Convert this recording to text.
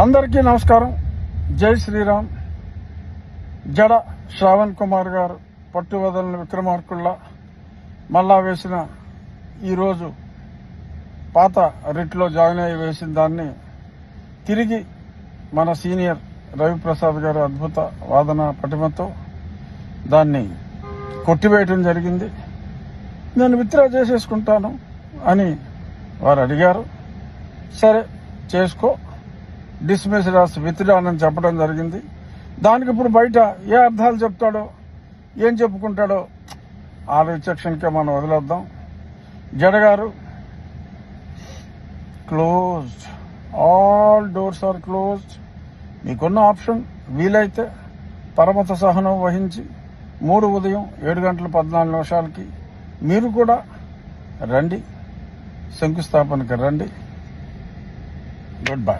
అందరికీ నమస్కారం. జై శ్రీరామ్. జడ శ్రావణ్ కుమార్ గారు పట్టువదలని విక్రమార్కుల్లా మళ్ళా వేసిన ఈరోజు పాత రిట్లో జాయిన్ అయ్యి వేసిన దాన్ని తిరిగి మన సీనియర్ రవిప్రసాద్ గారు అద్భుత వాదన పటిమతో దాన్ని కొట్టివేయటం జరిగింది. నేను విత్డ్రా చేసేసుకుంటాను అని వారు అడిగారు. సరే చేసుకో, డిస్మిస్ రాసి విత్డ్రా అని చెప్పడం జరిగింది. దానికి ఇప్పుడు బయట ఏ అర్థాలు చెప్తాడో ఏం చెప్పుకుంటాడో ఆ రిజెక్షన్కే మనం వదిలేద్దాం. జడగారు closed, all doors are closed. మీకున్న ఆప్షన్ వీలైతే పరమత సహనం వహించి 3 ఉదయం 7:14 మీరు కూడా రండి, శంకుస్థాపనకి రండి. Good bye.